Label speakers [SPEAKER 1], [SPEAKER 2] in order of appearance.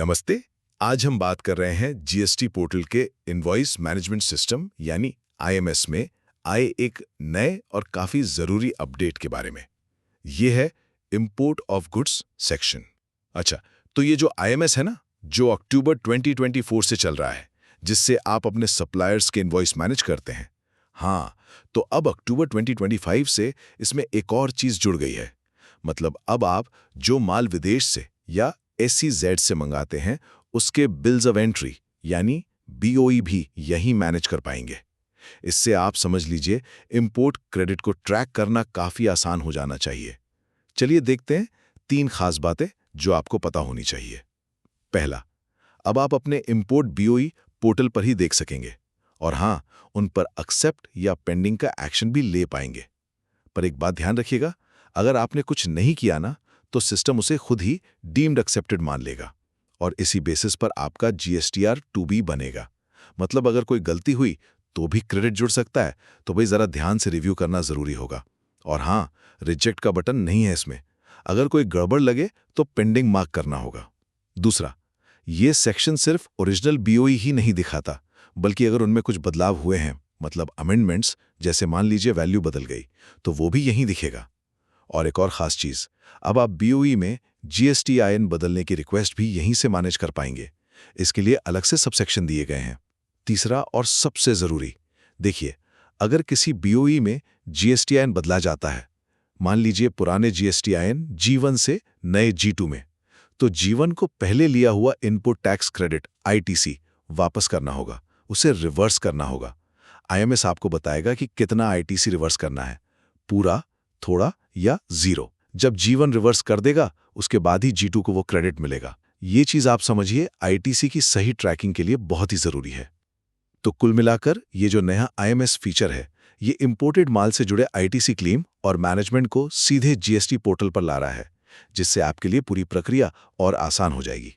[SPEAKER 1] नमस्ते। आज हम बात कर रहे हैं जीएसटी पोर्टल के इनवॉइस मैनेजमेंट सिस्टम यानी आईएमएस में आए एक नए और काफी जरूरी अपडेट के बारे में। ये है इंपोर्ट ऑफ गुड्स सेक्शन। अच्छा, तो ये जो आईएमएस है ना, जो अक्टूबर 2024 से चल रहा है, जिससे आप अपने सप्लायर्स के इनवॉइस मैनेज करते हैं। हाँ, तो अब अक्टूबर 2025 से इसमें एक और चीज जुड़ गई है। मतलब अब आप जो माल विदेश से या SEZ से मंगाते हैं, उसके बिल्स ऑफ एंट्री यानी BOE भी यही मैनेज कर पाएंगे। इससे आप समझ लीजिए इंपोर्ट क्रेडिट को ट्रैक करना काफी आसान हो जाना चाहिए। चलिए देखते हैं 3 खास बातें जो आपको पता होनी चाहिए। पहला, अब आप अपने इंपोर्ट BOE पोर्टल पर ही देख सकेंगे और हाँ, उन पर एक्सेप्ट या पेंडिंग का एक्शन भी ले पाएंगे। पर एक बात ध्यान रखिएगा, अगर आपने कुछ नहीं किया ना, तो सिस्टम उसे खुद ही डीम्ड एक्सेप्टेड मान लेगा और इसी बेसिस पर आपका GSTR 2B बनेगा। मतलब अगर कोई गलती हुई तो भी क्रेडिट जुड़ सकता है, तो भाई जरा ध्यान से रिव्यू करना जरूरी होगा। और हाँ, रिजेक्ट का बटन नहीं है इसमें। अगर कोई गड़बड़ लगे तो पेंडिंग मार्क करना होगा। दूसरा, ये सेक्शन सिर्फ ओरिजिनल BOE ही नहीं दिखाता, बल्कि अगर उनमें कुछ बदलाव हुए हैं, मतलब अमेंडमेंट्स, जैसे मान लीजिए वैल्यू बदल गई, तो वो भी यहीं दिखेगा। और एक और खास चीज, अब आप BOE में GSTIN बदलने की रिक्वेस्ट भी यहीं से मैनेज कर पाएंगे। इसके लिए अलग से सबसेक्शन दिए गए हैं। तीसरा और सबसे जरूरी, देखिए, अगर किसी BOE में GSTIN बदला जाता है, मान लीजिए पुराने GSTIN G1 से नए G2 में, तो G1 को पहले लिया हुआ इनपुट टैक्स क्रेडिट ITC वापस करना होगा, उसे रिवर्स करना होगा। IMS आपको बताएगा कि कितना ITC रिवर्स करना है, पूरा, थोड़ा या जीरो। जब G1 रिवर्स कर देगा, उसके बाद ही G2 को वो क्रेडिट मिलेगा। ये चीज आप समझिए ITC की सही ट्रैकिंग के लिए बहुत ही जरूरी है। तो कुल मिलाकर ये जो नया IMS फीचर है, ये इंपोर्टेड माल से जुड़े ITC क्लेम और मैनेजमेंट को सीधे GST पोर्टल पर ला रहा है, जिससे आपके लिए पूरी प्रक्रिया और आसान हो जाएगी।